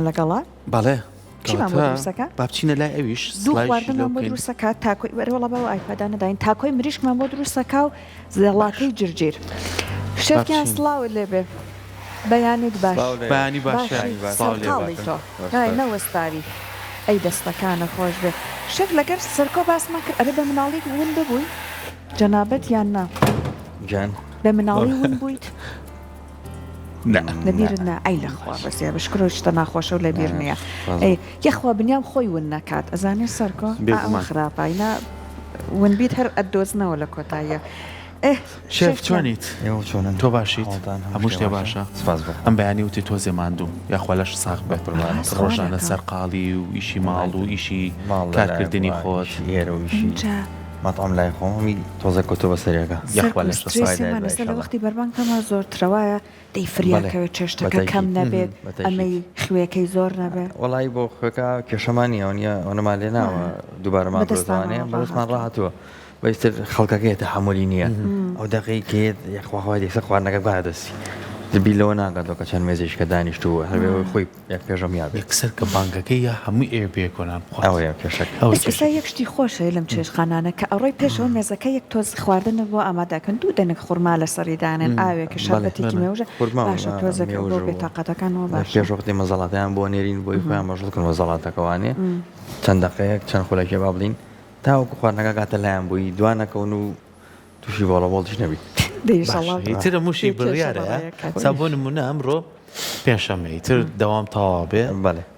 خواردنمان لەگەڵا بەڵێ چیمان بۆ دروستەکە؟ با بچینە لای ئەویش دوو خواردنمان بۆ دروستەکە تاکۆی وەرەوەڵە بەەوە ئایپەدا نەداین تاکۆی مریشکمان بۆ دروستەکە و زەڵاتەی جرجیر شەرکیان سڵاوت لێبێ بەیانت باش بەیانی باشە سەڵقاڵی تۆ نەوەستاری ئەی دەستەکانە خۆش بێ شەف لەگەر سەرکۆ باسمان کرد ئەرە بە مناڵی ون ببووی جەنابەت یان نا جان بە مناڵی ون بوویت لەبیرت نا ئەی لەخوا بەسێ بشکرۆ شتە ناخۆشە و لەبیر نییە ئەی یەخوا بنیام خۆی ون نەکات ئەزانێ سەرکۆ خراپاینا ونبیت هەر ئەدۆزنەوە لە کۆتاییە شێف چۆنیت تۆ باشیت هەموو شتێ باشە ئەم بەیانی وتی تۆ زێماندوم یاخوا لەش ساغ بێت ڕۆژانە سەرقاڵی و ئیشی ماڵ و ئیشی کارکردنی خۆت مەطعم لای خۆمی تۆزە کۆتۆ بەسەرێکە یاخوا لەش لە وەختی بەربانکەمە زۆر ترەوایە دەی فریاکەوێت چێشتەکە کەم نەبێت ئەمەی خوێەکەی زۆر نەبێت وەڵی بۆ خوێکە کێشەمانی ئەوە ئەوەما لێ ناوە دووبارەمان دۆزانێ بەدەستمان ڕاهاتووە بەیستر خەڵکەکەیەتە هەموولی نییە ئەو دەقیکێت یەخواخوای دێکسە خواردنەکە بادەستی دەبی لەوە ناگاتەوە چەند مێزیش کە دانیشتووە هەروێ خۆی یەک پێشەم یاد یەکسەر کە بانگەکەی یا هەمووی ئێ پێکۆنان ئەوەیە کێشەکە ئەوسا یەک شتی خۆشە لەم چێشخانانە کە ئەڕۆی پێشەوە مێزەکە یەک تۆز خواردنە بۆ ئامادەکەن دوو دەنێک خورما لە سەریدانن ئاوێکە شەربەتێکی مێوژە باشە تۆزەکە بۆ بێتاقەتەکانەوە باش پێشوەختی مەزەڵاتیان بۆ نێرین بۆی خۆیان مەژڵکن وەزەڵاتەکەوانێ چەند دقەیەک چەند خولەکێ با بڵین تاوەکو خواردنەکە کاتە لایەن بووی دوانەکەون و تووشی بۆڵەبۆڵتیش نەبیت ترە موشی بڕیارە چا بۆ نمونە ئەمڕۆ پێشەمەی تر دەوام تەواو بێ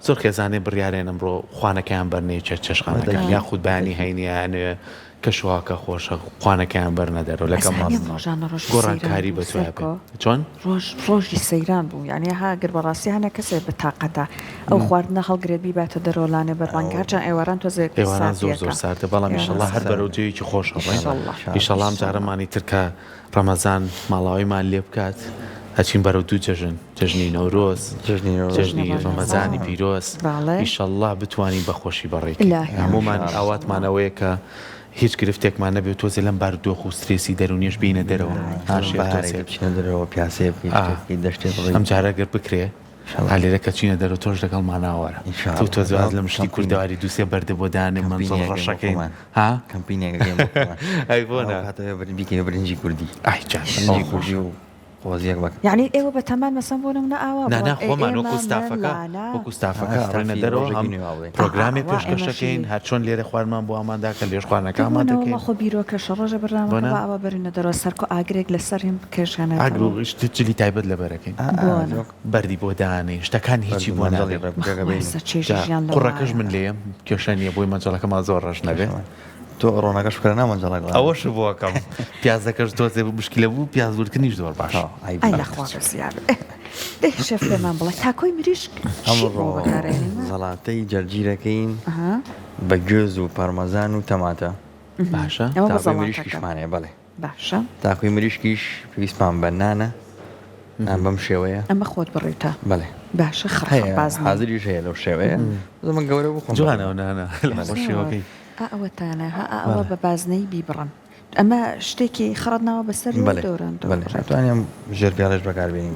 زۆر خێزانێ بڕیارێن ئەمڕۆ خوانەکەیان بەرنێ چێشخانەکەیان یاخود بەیانی هەینیانێ کەشواکە خۆشە خوانەکەیان بەرنە دەرەوە لەکەم گۆڕانکاری بەتوە چۆن ڕۆژی سەیران بوو یعنی هاگر بەڕاستی هەنە کەسێ بە تااقەتا ئەو خواردنە هەڵگرێت بیباتە دەرۆڵانێ بەڕانگارجان ئێواران تۆزێک ئێواران زۆر زۆر ساردە بەڵام ئیشەڵڵا هەر بەرەوجەیەکی خۆشەڵێ ئیشەڵام جارەمانی ترکە ڕەمەزان ماڵاویمان لێ بکات هەچین بەرەو دوو جەژنی نەورۆز جەژنی ڕەمەزانی پیرۆز ئیشەڵڵا بتوانین بەخۆشی بەڕێک هەمومان ئاواتمانەوەیە کە هیچ گرفتێکمان نەبێت تۆزێ لەم بارودۆخ و سترێسی دەرونیش بینە دەرەوە بچینە دەرەوە پیاسێ دەشتێ ئەم جارەگەر بکرێ هەلێرە کە چینە دەرەوە تۆش لەگەڵ ماناوەرە تو تۆ زواز لە مشتی کوردەواری دووسێ بەردە بۆ دانێ منزڵ ڕەشەکەی ها کەمپینێک ئەی بۆ بیکە برنجی کوردی ئای کوردی و خۆزیەک بک یعنی ئێوە بە تەمان مەسم بۆ نمونە ئاوا نانا خۆمان وەکو ستافەکە ڕێنە دەرەوە هەم پرۆگرامی پێشکەشەکەین هەر چۆن لێرە خوارمان بۆ ئامادە کە لێش خواردنەکە ئامادە دەکەین خۆ بیرۆکە شەڕۆژە بەرنامە ئاوا بەرینە دەرەوە سەرکۆ ئاگرێک لەسەریم کێشانە ئاگرجلی تایبەت لە بەرەکەین بەردی بۆ دانێ شتەکان هیچی بۆ قوڕەکەش من لێم کێشانیە بۆی مەجەڵەکەمان زۆر ڕەش نەبێت تۆ ڕۆناکەش بکە نامەنجەڵک ئەوەش بۆکەم پیازەکەش تۆزێ مشکلە بوو پیازورکردنیش زۆر باش شێف پێمان بڵێ تاکۆی مریشک زەڵاتەی جەرجیرەکەین بە گوێز و پارمەزان و تەماتە باشە تاکۆی مریشکیشمانەیە بەڵێ باشە تاکۆی مریشکیش پێویستمان بە نانە بەم شێوەیە ئەمە خۆت بڕیتە بەڵێ باشە حازریش هەیە لەو شێوەیە زەمە گەورە بخۆم جوانەوە نانە لە شێوەکەی ئەوەتانە ئەوە بە بازنەی بیبڕن ئەمە شتێکی خڕەتناوە بەسەر دۆران توانیم ژێرپیاڵش بەکاربێنین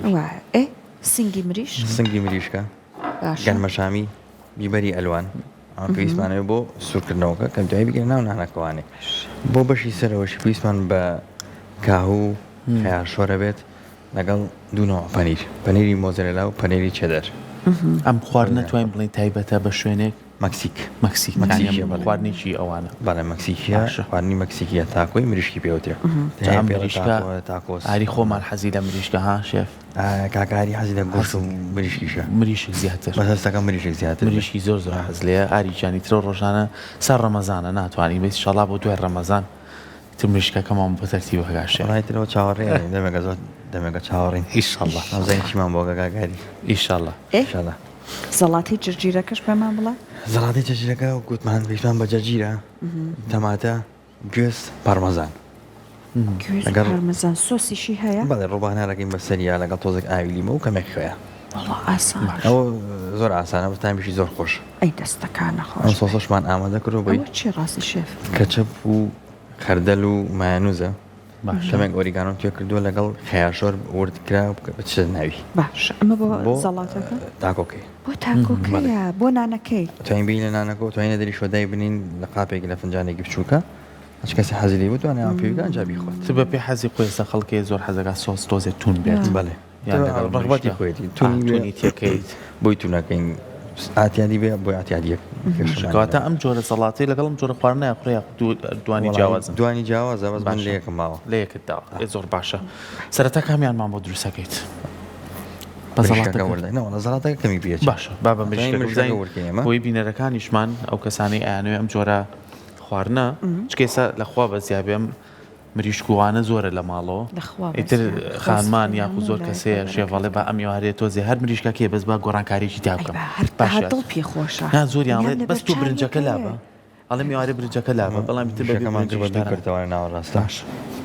سنگی مریش سنگی مریشکە گەرمەشامی بیبەری ئەلوان پێویستمانەوە بۆ سوورکردنەوەکە کەم دوای بگەین ناو نانەکەوانێ بۆ بەشی سەرەوەشی پێویستمان بە کاهوو خەیارشۆرە بێت لەگەڵ دوونەوە پەنیری مۆزەرێلا و پەنیری چێدەر ئەم خواردن ناتوانین بڵین تایبەتە بە شوێنێک مەکسیک خواردنێکی ئەوانە بەڵێ مەکسیکیە خواردنی مەکسیکیە تاکۆی مریشکی پێوترێ ئاری خۆمان حەزی لە مریشکە ها شێف کاکاری حەزی لە گۆشت و مریشکیشە مریشک زیاتر بەدەستەکە مریشک زیاتر مریشکی زۆر زۆر حەز لێ ئاریجانی ترە ڕۆژانە سەر ڕەمەزانە ناتوانین بێت شەڵا بۆ دوای ڕەمەزان مریشکەکەمان بۆ تەرتیب هەگاشێ ڕایترەوە چاوەڕێ دەمێکە زۆر دەمێکە چاوەڕین ئیشەڵڵا نازانین چیمان بۆ گاگاری ئیشەڵڵا زەڵاتی جرجیرەکەش پێمان بڵێ زەڵاتی جەرجیرەکە و گوتمان پێشمان بە جەرجیرە تەماتە گوێز پارمەزان پارمەزان سۆسیشی هەیە بەڵێ ڕۆبانارەکەین بەسەریا لەگەڵ تۆزێک ئاوی لیمە و کەمێک خوێە ئەوە زۆر ئاسانە بەتانبیشی زۆر خۆش ئەی دەستەکانە خۆش ئەم سۆسەشمان ئامادە کردو بەی چی ڕاستی شێف کەچەپ و خەردەل و مایانوزە شەمێک ئۆریگانۆ توێ کردووە لەگەڵ خەیاشۆر وردکرا بچ ناوی باش ئەمە بۆ زەڵاتەکە تاکۆکەی بۆ تاکۆکەیە بۆ نانەکەی توانین بین لە نانەکە و توانینە دەری شۆدای بنین لە قاپێکی لە فنجانێکی بچووکە هەچ کەسی حەزی لێ بتوانێ ئەم پێویگان جا بیخۆت بە پێ حەزی خۆی خەڵکی زۆر حەزەکە سۆس تۆزێ تون بێت بەڵێ ڕغبەتی خۆیەتی تونی تێکەیت بۆی تونەکەین ئاتیادی بێ بۆی ئاتیادیەک کەواتە ئەم جۆرە سەڵاتی لەگەڵم جۆرە خواردن ناخورێ دوانی جیاوازن دوانی جیاوازە بەس من لە یەکم ماوە لە یەکتدا زۆر باشە سەرەتا کامیانمان بۆ دروستەکەیت بە زەڵاتەکە کەمی پێچ باشە با بە مریشکە بۆی بینەرەکانیشمان ئەو کەسانی ئایانوێ ئەم جۆرە خواردنە چکێسە لەخوا بە زیابێم مریشکوانە زۆرە لە ماڵەوە ئیتر خانمان یاخو زۆر کەسەیە شێڤڵێ بە ئەم یوارێت تۆزێ هەر مریشکەکەی بەس بە گۆڕانکاریی تا بکەم دڵ پێخۆشە زۆریانڵێت بەس تۆ برنجەکە لابە ئەڵێ میوارێ برنجەکە لابە بەڵام کردەوە ناوەڕاستاش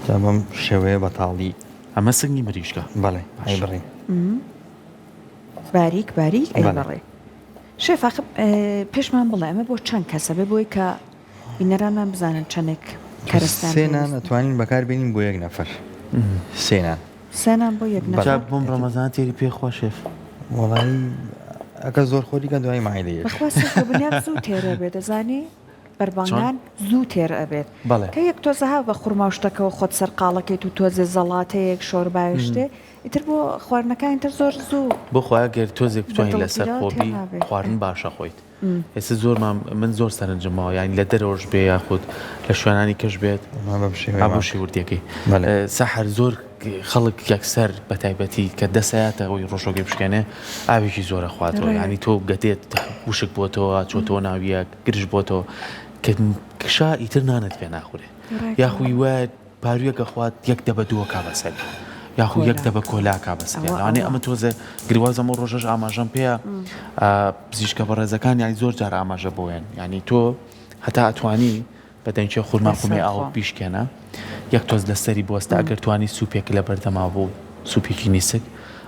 تا بەم شێوەیە بەتاڵی ئەمە سنگی مریشکە بەڵێ ئەیبڕی باریک ئەیبڕێ شێف پێشمان بڵێ ئەمە بۆ چەند کەسە بێ بۆی کە بینەرانمان بزانن چەندێک سێنان ئەتوانین بەکاربێنین بۆ یەک نەفەر سێنان بۆ یەک نەفەر بۆم ڕەمەزان تێری پێخوا شێف وەڵی ئەگە زۆر خۆریکە دوای مایدەیە بەخواستی زوو تێرە بێت دەزانی بەربانگان زوو تێر ئەبێت کە یەک تۆزەها بە خوڕماوشتەکەەوە خۆت سەرقاڵەکەیت و تۆزێ زەڵاتەیەک شۆربایشتێ ئیتر بۆ خواردنەکان تر زۆر زوو بۆ خۆیان گەر تۆزێک بتوانین لەسەر خۆبی خواردن باشە خۆیت ئێستا زۆر من زۆر سەرنجمەوە یانی لە دەرەوەش بێ یاخود لە شوێنانی کەش بێت ئابووشی وردیەکەی سەحر زۆر خەڵک یەکسەر بە تایبەتی کە دەسەیاتە ئەوی ڕۆژۆگەی بشکێنێ ئاوێکی زۆرە خواتەوە ینی تۆ گەتێت وشک بۆتەوە چۆتۆ ناویە گرش بۆتەوە کە کشا ئیتر نانت پێ ناخورێ یاخوی وایە پارویەکە خوات یەک دەبە دووە کابەسەر یاخو یەک دەبە کۆلا کابەسەوانێ ئەمە تۆزە گریوازەمە ڕۆژەش ئاماژەم پێە پزیشکە بەڕێزەکان یانی زۆر جار ئاماژە بۆیان ینی تۆ هەتا ئەتوانی بەدەنگی خورماخومێ ئاو پیشکێنە یەک تۆز لەسەری بۆستا ئەگەر توانی سوپێک لە بەردەما بوو سوپێکی نیسک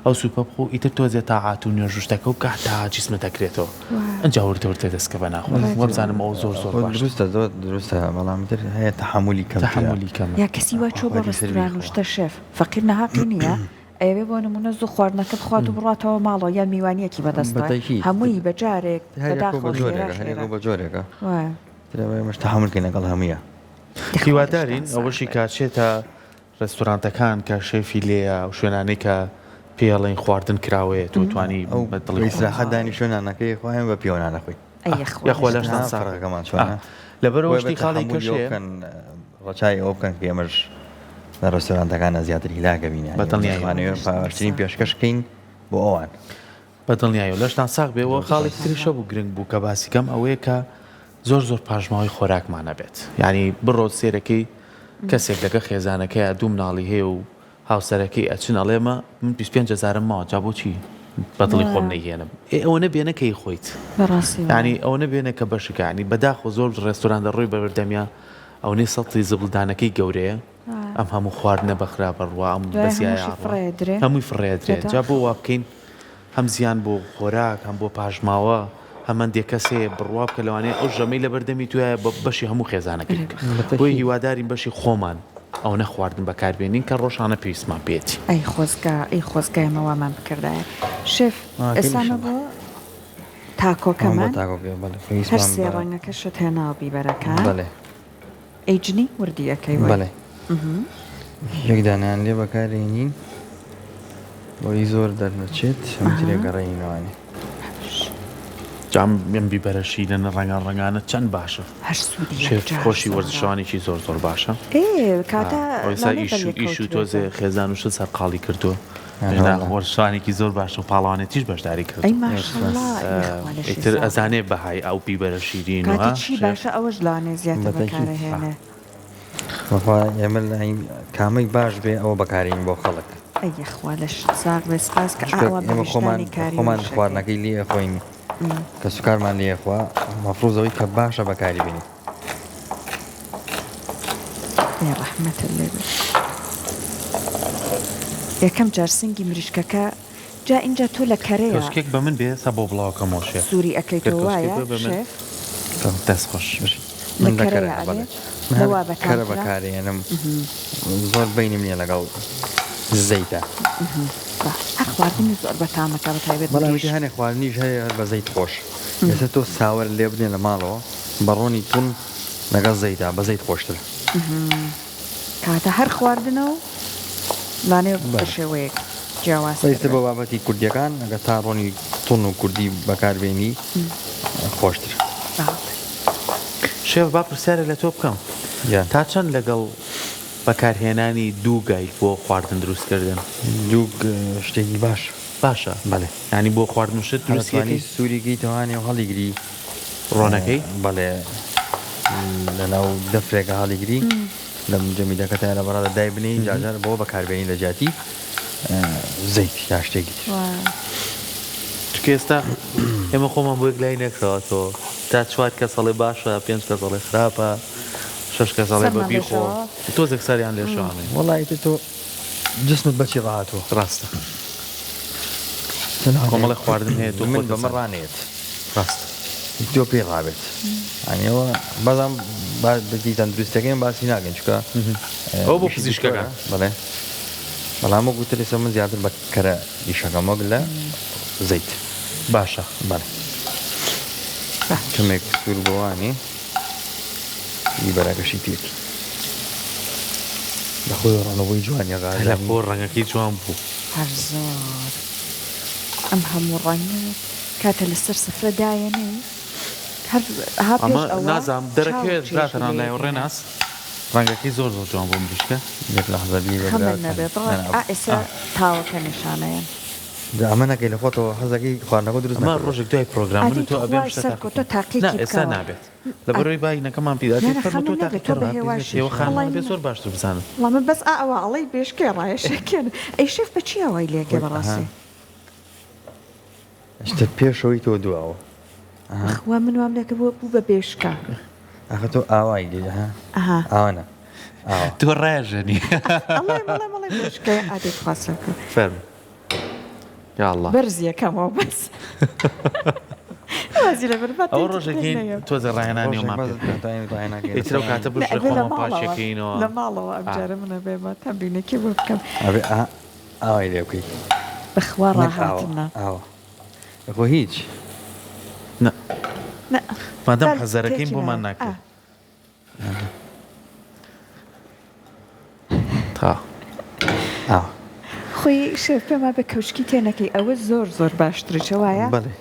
ئەو سوپە بخۆ ئیتر تۆزێ تاعات و نوێژوشتەکە و کاتا جیسمە دەکرێتەوە ئەنج وردەورتە دەستکە بە ناخۆ وەبزانم ئەو زۆر باش دروستە بەڵام تر هەیە تەحملی کەم یا کەسی وا چۆ بە ڕێستوران وشتە شێف فەقیر نەهاقی نییە ئەوێ بۆ نمونە زوو خواردنەکەت خوات و بڕاتەوە ماڵەوە یا میوانیەکی بەدەستە هەمووی بەجارێک بە جۆرێکە مەش تەحملکەین لەگەڵ هەمویە هیوادارین ئەوەشی کاچێتە ڕێستورانتەکان کە شێفی لێە و شوێنانەی کە پێڵین خواردن کراوەیە تۆ توانی ئەوەدانی شوێنانەکەی خۆیان بە پیاوانە خۆی یاخوا لەشتان ساڕەکەمان چۆنە لەبەرەوەشتی خاڵی کەشێ ڕەچای ئەو بکەن کە ئێمەش لە ڕێستورانتەکانە زیاتر هیلاگە بینێ بەدڵنیانەوە پاوەشترین پێشکەشکەین بۆ ئەوان بەدڵنیایە لەشتان ساق بێەوە خاڵی تریشە بوو گرنگ بوو کە باسیکەم ئەوەیە کە زۆر پاژماوەی خۆراکمانە بێت ینی بڕۆ سێرەکەی کەسێک لەگە خێزانەکەی دوو مناڵی هەیە و هاوسەرەکەی ئەچن ئەڵێمە من 25,000 ماوە جا بۆچی بەدڵی خۆم نەهێنم ئەوە نەبێنەکەی خۆیت ینی ئەو نەبێنە کە بەشەکانی بەداخۆ زۆر ڕێستوران دەڕۆی بەبەردەمیە ئەو نێ سەڵی زبڵدانەکەی گەورەیە ئەم هەموو خواردنە بەخرا بڕوا ئەم بەزیای هەمووی فڕێدرێت جا بۆ وا بکەین هەم زیان بۆ خۆراک هەم بۆ پاژماوە هەمەندێک کەسێ بڕوا بکە لەوانەیە ئەو ژەمەی لە بەردەمی توایە بە بەشی هەموو خێزانەکەی بۆی هیوادارین بەشی خۆمان ئەو نەخواردن بەکاربێنین کە ڕۆژانە پێویستمان پێێتی ئەی خۆزگایمەوەمان بکردایە شێف ئێستانە بۆ تاکۆکەمان هەر سێ ڕەنگەکە شت هێناوە بیبەرەکان ئەیجنی وردیەکەی بەڵێ یەکدانیان لێ بەکارێنین بۆی زۆر دەرنەچێت ئەمترێ گەڕێنینەوانی جام بیبەرەشی لە ڕەنگانە چەند باشە خۆشی وەرزشوانێکی زۆر باشە ئیش و تۆزێ خێزان و شت سەرقاڵی کردووە وەرزشوانێکی زۆر باشە و پاڵوانێتیش بەشداری کرد ئیتر ئەزانێ بەهای ئەو بیبەرە شیرین و باشە ئەوەش لانێ زیاتر بەکارهێنێ ئێمە کامەی باش بێ ئەوە بەکارین بۆ خەڵک ئەیخوا لە ساغ بێسپاس کە خۆمان خواردنەکەی لێ خۆین کە سوکارمان لێخوا مەفروضەوەی کە باشە بەکاری بینی ڕەحمەت لێ یەکەم جارسنگی مریشکەکە جا اینجا تۆ لە کەرەیە کۆشکێک بە من بێ سە بۆ بڵاوکەمەوە شێف سووری ئەەکەیتەوە وایە دەست خۆش من ذكرها كرة بكاري أنا زور بيني مني لقاو الزيتة خواردنی زۆر بەتامەکە بەتایبێت بەڵام هەنێ خواردنیش هەیە بە زەیت خۆش ئێستا تۆ ساوەر لێ بدێن لە ماڵەوە بەڕۆنی تون لەگەڵ زەیتا بە زەیت خۆشتر کاتە هەر خواردنەوە لانێ بە شێوەیەک جیاواز ئێستا بە بابەتی کوردیەکان ئەگە تا ڕۆنی تون و کوردی بەکاربێنی خۆشتر شێف با پرسیارە لە تۆ بکەم تا چەند لەگەڵ بەکارهێنانی دوو گایک بۆ خواردن دروستکردن دوو شتێکی باشە بەڵێ ینی بۆ خواردن شت دروستیانی سووریگەی تەوانێ هەڵیگری ڕۆنەکەی بەڵێ لەناو دەفرێکە هەڵیگری لەم جەمیدەکەتە لە بەڕادە دای بنی جاجار بۆ بەکاربێنی لە جاتی زەیت یا شتێکی چکە ئێستا ئێمە خۆمان بۆ یەک لای نەکڕەوە تۆ تا 4 کەس هەڵێ باشە 5 کەس هەڵێ خراپە 6 کەس هەڵێ بە بیخۆ تۆزێک ساریان لێشانێ وەڵی تۆ جسمت بەچی ڕاتەوە ڕاستە کۆمەڵی خواردن هەیە تۆ من بەمە ڕانێت ڕاستە تۆ پێی ڕابێت ئەنیەوە بەڵام بەتی تەندروستەکەیم باسی ناگەن چکە ئەو بۆ پزیشکەکان بڵێ بەڵام گوتر ئێستا من زیاتر بە کەرە ئیشەکەم وەک لە زەیت باشە بەڵێ کەمێک سوور بۆوانی بیبەرەکەشی پێکی بەخۆی ڕەنەوەی جوانیەکە لە بۆ ڕەنگەکەی جوان بوو هەر زۆر ئەم هەموو ڕەنگە کاتە لەسەر سفرە دایەنێ ئەمە نازام دەرەکەوێت دراتەنان لای ڕێناس ڕەنگەکەی زۆر زۆر جوان بۆ مریشکە یەک لە حەزەبی نەبێت ئێستا تاوەکە نیشانەیە ئەمە نەکەی لە خۆتەوە حەزەکەی خواردنەکە دروست ئەمە ڕۆژێک دوای پرۆگرام من تۆ ئەبێ ئێستا نابێت لە بەرەوەی باینەکەمان پیداێوە خانەوە بێ زۆر باشتر بزانم وڵامە بەس ئەوە ئەڵی بێشکێ ڕایشەکەن ئەی شێف بە چی ئەوەی لێگە بەڕاستی شتە پێشەوەی تۆ دواوە وا من وام لێکە بۆ بوو بە بێشکە ئەخە تۆ ئاوای لێ ئاوانە تۆ ڕێژەنی بێشکە ئادێت خواستەکە فەرم یا الله بەرزیەکەمەوە بەس ئەو ڕۆژێکی تۆزە ڕاهێنانی ئیترە کاتە بشە خۆمان پاشەکەینەوە لە ماڵەوە ئەمجارە منە بێمە تەمبینێکی بۆ بکەم ئاوای لێ بکەیت بەخوا ڕاهاتنە بۆ هیچ مادەم حەزەرەکەیم بۆمان ناکرێت تا خۆی شێف پێما بە کەوچکی تێنەکەی ئەوە زۆر زۆر باشترچە وایە بەڵێ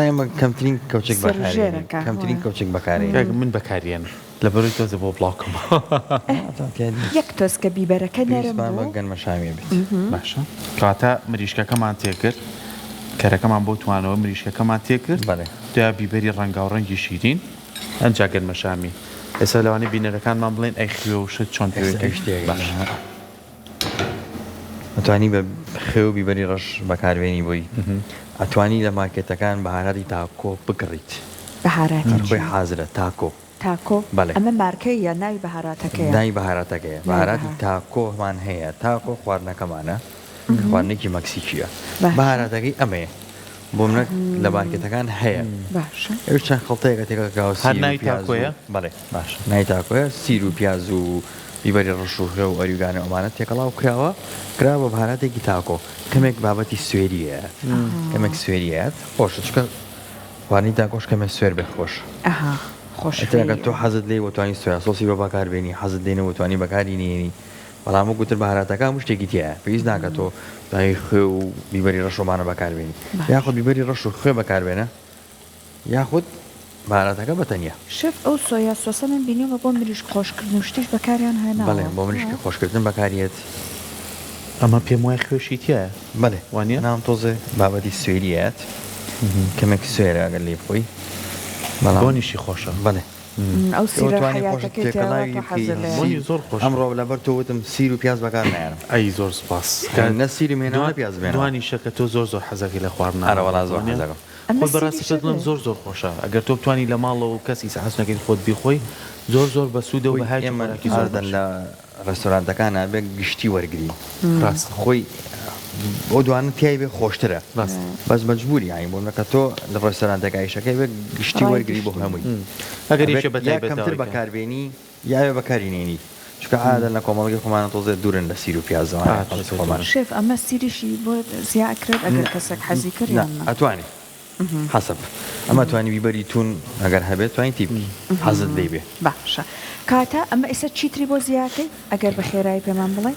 ئەمە کەمترین کەوچێک بەکارێن کەمترین کەوچێک بەکارێن من بەکارێن لە بەروی تۆزە بۆ بڵاوکەم یەک تۆز کە بیبەرەکە نەرم بە گەنمەشامی بێت باشە کاتە مریشکەکەمان تێکرد کەرەکەمان بۆ توانەوە مریشکەکەمان تێکرد دوای بیبەری ڕەنگا و ڕەنگی شیرین ئەنجا گەنمەشامی ئێستا لەوانەیە بینەرەکانمان بڵێن ئەی خوێ و شت چۆن پێوێتەی شتێک باش ئەتوانی بە خێو بیبەری ڕەش بەکاربێنی بۆی ئەتوانی لە مارکێتەکان بەهاراتی تاکۆ بکڕیت بەهاراتی خۆی حازرە تاکۆ ئەمە مارکەی یا ناوی بەهاراتەکەیە ناوی بەهاراتەکەیە بەهاراتی تاکۆمان هەیە تاکۆ خواردنەکەمانە خواردنێکی مەکسیکیە بەهاراتەکەی ئەمەیە بۆ منە لە مارکێتەکان هەیە ئەو چەند خەڵتەیەکە تێکەکەوە ناوی تاکۆیە بەڵێ باش ناوی تاکۆیە سیر و پیاز و بیبەری ڕەش و هێو و ئەریوگانە ئەمانە تێکەڵاو کراوە بە بەهاراتێکی تاکۆ کەمێک بابەتی سوێریە کەمێک سوێریەت خۆشە چکە خواردنی تاکۆش کەمێک سوێر بێت خۆش خۆشەکە تۆ حەزت لێ وتوانی سویا سۆسی بە بەکاربێنی حەزت لێنە وتوانی بەکاری نێنی بەڵام گوتر بەهاراتەکە شتێکی تایە پێویست ناکە تۆ دای خوێ و بیبەری ڕەشۆمانە بەکاربێنی یاخود بیبەری ڕەش و خوێ بەکاربێنە یاخود بەهاراتەکە بەتەنیا شێف ئەو سۆیا سۆسە من بینیەوە بۆ مریش خۆشکردن و شتیش بەکاریان هێنا بەڵێ بۆ مریشکە خۆشکردن بەکارێت ئەمە پێم وایە خوێشی تایە بەڵێ وانە نام تۆزێ بابەتی سوێریەت کەمێک سوێرە ئەگەر لێ بخۆی بۆنیشی خۆشە بەڵێ ئەو زۆر خۆش ئەمڕۆ لەبەر تۆوتم سیر و پیاز بەکار نایەنم ئەی زۆر سپاس نە سیری مێنەوە پیاز بێن دوانی شەکە تۆ زۆر زۆر حەزەکەی لە خواردن ئەوەڵا زۆر حەزەکەم خۆ بەڕاستی دڵم زۆر زۆر خۆشە ئەگەر تۆ بتوانی لە ماڵەوە کەسی حەزنەکەی خۆت بیخۆی زۆر زۆر بە سوودە و بەهای ئێمەکی زۆردن لە ڕێستۆرانتەکانە بێ گشتی وەرگری ڕاست خۆی بۆ دوانە تیای بێ خۆشترە بەس مەجبوری یانی بۆ نەکە تۆ لە ڕێستۆرانتەکایشەکەی بێ گشتی وەرگری بۆ هەمووی ئەگەر کەمتر بەکاربێنی یاوێ بەکارینێنی چکە عادە لە کۆمەڵگەی خۆمانە تۆزێ دوورن لە سیر و پیازەوە شێف ئەمە سیریشی بۆ زیاکرێت ئەگەر کەسێک حەزی کردیان ئەتوانێت حەسب ئەمە توانی بیبەری تون ئەگەر هەبێت توانین تیبی حەزت لێ بێ باشە کاتە ئەمە ئێستا چیتری بۆ زیاتر ئەگەر بە خێرایی پێمان بڵێ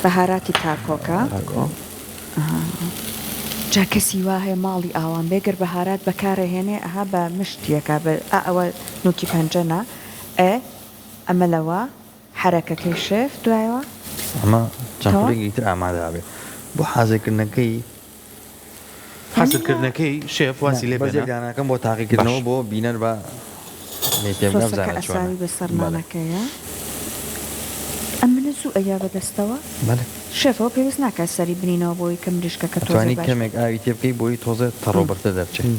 بەهاراتی تاکۆکە جا کەسی وا هەیە ماڵی ئاوان بێگەر بەهارات بەکارەهێنێ ئەها بە مشتیەکە ئەوە نوکی پەنجەنە ئەمە لەوە حرەکەکەی شێف دوایەوە ئەمە چەندێکی تر ئامادەبێت بۆ حازێکردنەکەی حاصلکردنەکەی شێف واسی لێ بەزێدانەکەم بۆ تاقیکردنەوە بۆ بینەر بە ئەساوی بەسەرمانەکەیە ئەم منە زوو ئەیا بەدەستەوە شێفەوە پێویست ناکات سەری بنینەوە بۆی کە مریشکەکە توانی کەمێک ئاوی تێ بکەی بۆی تۆزە تەڕۆبەرتە دەرچێت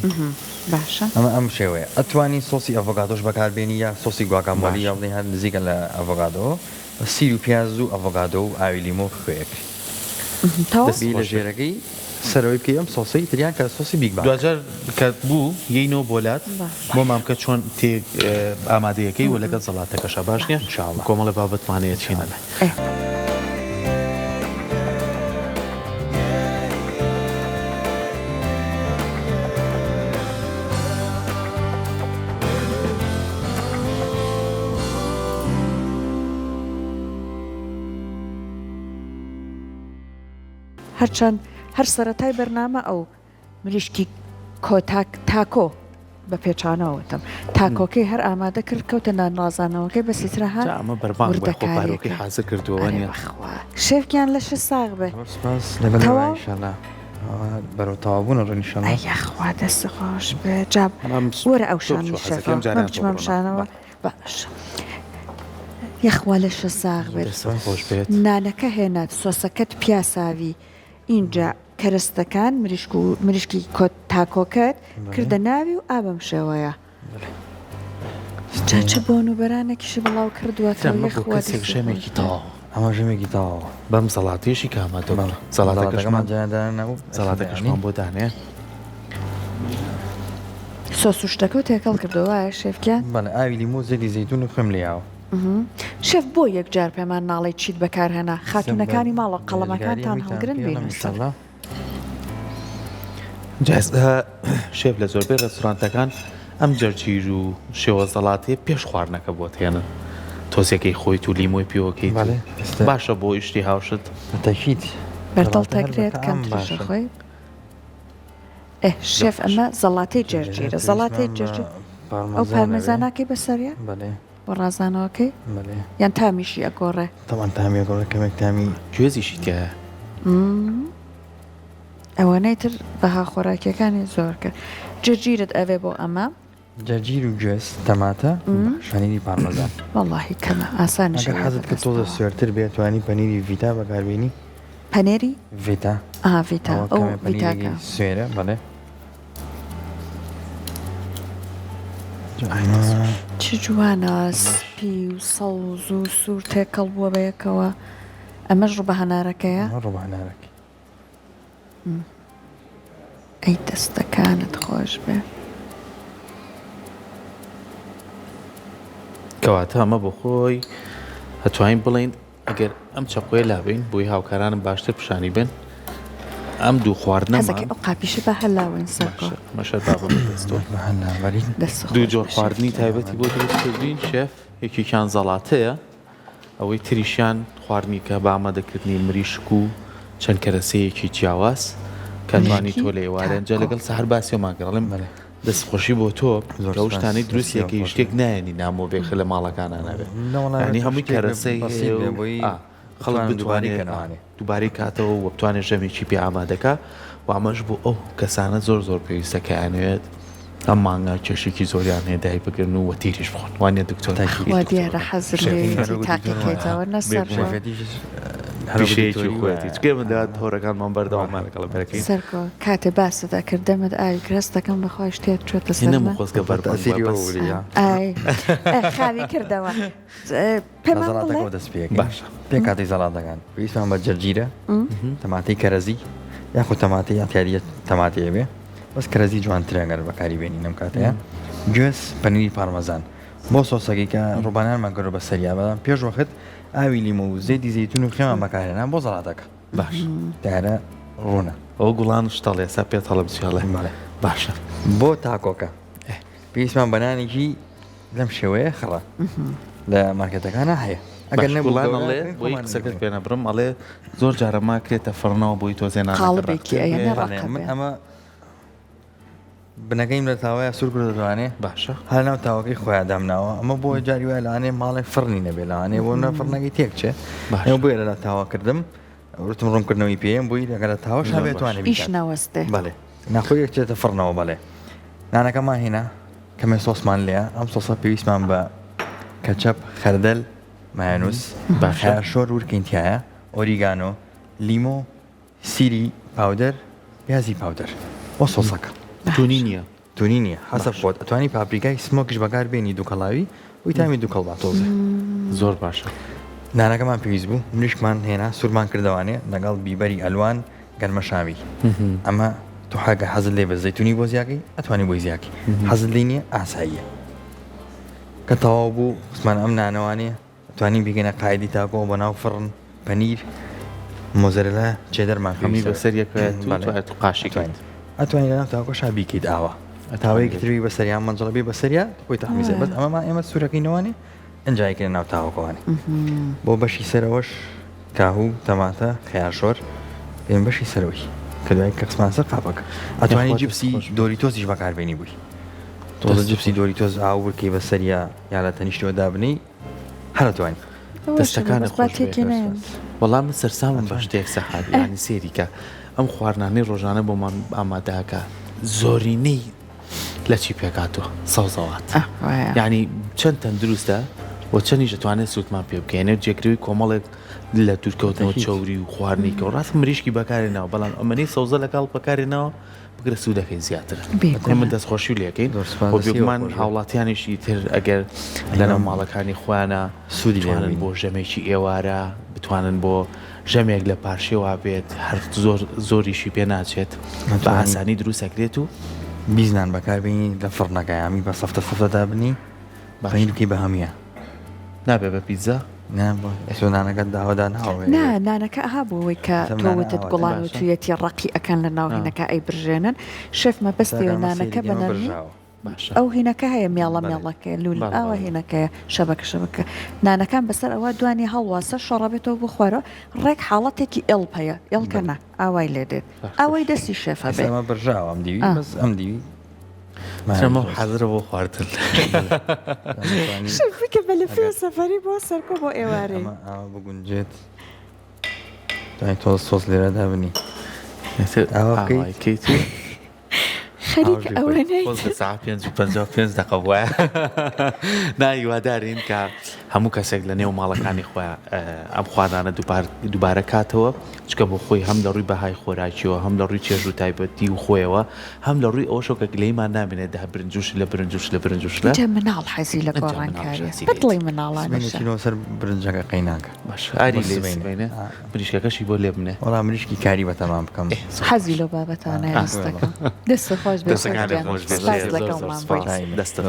باشە ئەم شێوەیە ئەتوانی سۆسی ئەڤۆکادۆش بەکاربێنی یا سۆسی گواکامۆلی یا بڵێ هەر نزیکە لە ئەڤۆکادۆ سیر و پیاز و ئەڤۆکادۆ و ئاوی لیمۆ خوێیەکری دەبی لە ژێرەکەی سەرەوەی بکەی ئەم سۆسی تریان کە سۆسی بیگ دوجار کە بوو یینەوە بۆلات بۆ مامکە چۆن تێ ئامادەیەکەی و لەگەڵ زەڵاتەکەشە باش نیە کۆمەڵە بابەتمانەیە چینە لە هەرچەند هەر سەرەتای بەرنامە ئەو مریشکی تاکۆ بە پێچانەوەتم تاکۆکەی هەر ئامادە کرد کەوتە نانازانەوەکەی بە سیترە هەر ئەمە بەربانگی حازر کردووە شێفکیان لەش ساغ بێ بەرەو تاوابوون ڕێنیشانە یاخوا دەست خۆش بێ جاب وەرە ئەو شانی شەفەمەشانەوە باش یەخوا لەش ساغ بێت نانەکە هێنات سۆسەکەت پیاساوی اینجا کەرستەکان مریشکی تاکۆکەت کردە ناوی و ئابم شێوەیە چاچە بۆن و بەرانێکیش بڵاو کردووەێکی تاوا ئەمە ژەمێکی تاوا بەم سەڵاتیشی کامەتە سەڵاتەکەمان جیاندانەوە سەڵاتەکەشمان بۆ دانێ سۆس و شتەکە و تێکەڵ کردەوە شێفکیان بەڵێ ئاوی لیمۆ زەری زەیتون و خوێم لێیاوە شێف بۆ یەکجار پێمان ناڵی چیت بەکارهێنا خاتونەکانی ماڵە قەڵەمەکانتان هەڵگرن بێنە شێف لە زۆربەی ڕێستورانتەکان ئەم جەرگیر و شێوە زەڵاتێ پێش خواردنەکە بۆ تێنن تۆزیەکەی خۆیت و لیمۆی پیوەکەی باشە بۆ ئیشتی هاوشت تەشیت بەردەڵ تەگرێت کەم خۆی شێف ئەمە زەڵاتی جەرگیرە زەڵاتی جەرگیر ئەو پارمەزاناکەی بەسەریە بۆ ڕازانەوەکەی یان تامیشی ئەگۆڕێ تاوان تامی ئەگۆڕێ کەمێک تامی گوێزیشی تایە ئەوەنەی تر بەها خۆراکیەکانی زۆر کرد جەرگیرت ئەوێ بۆ ئەمە جەرگیر و گوێز تەماتە شانیری پارمەزان وەڵاهی کەمە ئاسانش حەزت کە تۆزە سوێرتر بێت توانی پەنیری ڤیتا بەکاربێنی پەنێری ڤیتا ڤیتا ئەو ڤیتاکە سوێرە بەڵێ چ جوانە سپی و سەوز و سوور تێکەڵ بووە بەیەکەوە ئەمەش ڕوو بە هەنارەکەیە ڕوو بە هەنارەکە ئەی دەستەکانت خۆش بێ کەواتە ئەمە بۆ خۆی هەتوانین بڵین ئەگەر ئەم چەقوێ لابین بۆی هاوکارانم باشتر پیشانی بن ئەم دوو خواردنەمان ئەو قاپیشە بە هەلاوین سەرکۆ مەشەر دوو جۆر خواردنی تایبەتی بۆ دروستکردین شێف یەکێکیان زەڵاتەیە ئەوەی تریشیان خواردنی کە بە ئامادەکردنی مریشک و چەند کەرەسەیەکی جیاواز کەتوانی تۆ لە ئێوارەن جا لەگەڵ سەهەر باسیێمان گەڕڵم دەستخۆشی بۆ تۆ لەو شتانەی دروستیەکەی شتێک نایەنی نامۆبێخ لە ماڵەکانە نەبێت ینی هەمووی کەرەسەی خەڵک بتوانێت دووبارەی کاتەوە و بتوانێت ژەمێکی پێ ئامادەکە و ئەمەش بۆ ئەو کەسانە زۆر زۆر پێویستە کە ئەنوێت ئەم مانگا کێشێکی زۆریان هەیە دای بگرن و وەتیریش بخۆن وانێ دکتۆر دیارە حەزر تاقیکێتەوە نەسەر پیشەیەکی خۆەتی چکێ مندات هۆرەکانمان بەردەواممان لەگەڵ بەرەکەین سەرکۆ کاتێ باسەدا کردەمەد ئاوی کرەست دەکەم بەخوای شتێت چۆتە هێنەمە سەرمە خۆزگە خاوی کردەوە پێمان زەڵاتەکە دەست پێ باشە پێ کاتی زەڵاتەکان پێویستمان بە جەرجیرە تەماتی کەرەزی یاخود تەماتی یاتیاریە تەماتێ بێ بەس کەرەزی جوانترە ئەگەر بەکاری بێنی لەم کاتەیە گوێز پەنیری پارمەزان بۆ سۆسەکەی کە ڕووبانانمان گەڕۆ بە سەریا بەڵام پێش وەخت ئاوی لیمۆ و زەیدی زەیتون و خێمان بەکارهێنان بۆ زەڵاتەکە باش دیارە ڕوونە ئەو گوڵان شتەڵێ سا پێت هەڵم چیاڵێ باشە بۆ تاکۆکە پێویستمان بەنانێکی لەم شێوەیە خڕە لە مارکێتەکانە هەیە ئەگەر نەبووڵێ بۆی قسەکەت پێ نەبرم ئەڵێ زۆر جارە ماکرێتە فڕنەوە بۆی قاڵبێکی ئەمە بنەکەیم لە تاوایە سوور کردوانێ باشە هەر ناو تاوەکەی خۆیان دامناوە ئەمە بۆ جاری وای لەوانێ ماڵی فڕنی نەبێ لەوانێ بۆ نە فڕنەکەی تێکچێ بۆیە لە تاوا کردم وتم ڕوونکردنەوەی پێم بووی لەگەر لە تاوەش هەبێتوانێت ئیش ناوەستێ بەڵێ ناخۆی یەکچێتە فڕنەوە بەڵێ نانەکەمان هێنا کەمێ سۆسمان لێە ئەم سۆسە پێویستمان بە کەچەپ خەردەل مایانوس شۆر ورکینتیایە ئۆریگانۆ لیمۆ سیری پاودەر پیازی پاودەر بۆ سۆسەکە تونی نییە تونی نییە حەسە خۆت ئەتوانی پاپریکای سمۆکیش بەکار بێنی دووکەڵاوی وی تامی دووکەڵ باتۆزێ زۆر باشە نانەکەمان پێویست بوو مریشمان هێنا سوورمان کردوانێ لەگەڵ بیبەری ئەلوان گەرمە شاوی ئەمە تو حاگە حەزت لێ بە زەیتونی بۆ زیاکەی ئەتوانی بۆی زیاکی حەزت لێ نییە ئاساییە کە تەواو بوو قسمان ئەم نانەوانێ ئەتوانین بگەنە قایدی تاکۆ بە ناو فڕن پەنیر مۆزەرەلا چێدەرمان هەمی بەسەریەکە قاشی ئەتوانین لە ناو تاکۆ شابیکەیت ئاوە تاوەیەکی تروی بەسەریان مەنجڵەبی بەسەریا بۆی تەحمیزە بەس ئەمەمان ئێمە سوورەکەینەوەنێ ئەنجایکە لە ناو تاوەکەوانێ بۆ بەشی سەرەوەش کاهوو تەماتە خیارشۆر پێم بەشی سەرەوەی کە دوای کە قسمان سەر قاپەکە ئەتوانین جیپسی دۆریتۆزیش بەکاربێنی بووی تۆزە جیپسی دۆریتۆز ئاو بکەی بەسەریا یا لە تەنیشتەوە دابنەی هەرەتوانین دەستەکانە خۆش وەڵام من سەرسامم بە شتێک سەحات ینی سێریکە ئەم خواردنانەی ڕۆژانە بۆمان ئامادەکە زۆرینەی لە چی پێکاتەوە سەوزەوات یعنی چەند تەندروستە و چەندیش دەتوانێت سوودمان پێ بکەێنێت جێگرەوەی کۆمەڵێک لە دوورکەوتنەوە چاوری و خواردنی کە ڕاست مریشکی بەکارێنەوە بەڵام ئەمەنی سەوزە لەگەڵ بەکارێنەوە بگرە سوودەکەی زیاترە ئێمە دەستخۆشی لەکەین بۆ بێگومان هاوڵاتیانیشی تر ئەگەر لەناو ماڵەکانی خۆیانە سوودیوانن بۆ ژەمێکی ئێوارە بتوانن بۆ ژەمێک لە پارشێوا بێت هەر زۆریشی پێ ناچێت بە ئاسانی دروستەکرێت و بیزنان بەکاربیێنی لە فڕنەکەیامی بە سەفتە سەفتەدا بنی بەخینکی بە هەمیە نابێ بە پیتزا نانەکە داوەدا ناوێ نانەکە هابووەوەی کە تۆوتت گوڵان و تویەتی ڕقی ئەکەن لە ناوهینەکە ئەی برژێنن شێف مەبەستیەوە نانەکە بەنەرمی ئەو هینەکە هەیە مێڵە مێڵەکە لول ئاوە هینەکەیە شەبەکە نانەکان بەسەر ئەوە دوانی هەڵواسە شۆڕەبێتەوە بخوارەوە ڕێک حاڵەتێکی ئێڵ هەیە ئێڵکەنە ئاوای لێ دێت ئەوەی دەستی شێفە بێ بڕژاوە ئەم دیوی بەس ئەم دیوی ترەمە حەزرە بۆ خواردن شێفکە بە لە فێ سەفەری بۆ سەرکۆ بۆ ئێوارەی ئاوە بگونجێت دوای تۆ سۆس لێرەدا بنی ئاوەکەی خەریک ئەوەنەی 5 دقە وایە نایوادارین کە هەموو کەسێک لە نێو ماڵەکانی خۆیان ئەم خواردانە دووبارە کاتەوە چکە بۆ خۆی هەم لە ڕووی بەهای خۆراکیەوە هەم لە ڕووی چێژ و تایبەتی و خۆیەوە هەم لە ڕووی ئەوە شۆکە گلەیمان نامێنێت دا برنجوش لە مناڵ حەزی لە گۆڕانکاری بەدڵی مناڵانە سەر برنجەکە قەیناکە باش ئاری لێبێنێ بریشکەکەشی بۆ لێ بنێ وەڵام مریشکی کاری بەتەمام بکەم حەزی لە بابەتانە ئێستەکەم دەستە خۆش بێ دەستەکان خۆش بێ لەگەڵمان دەستە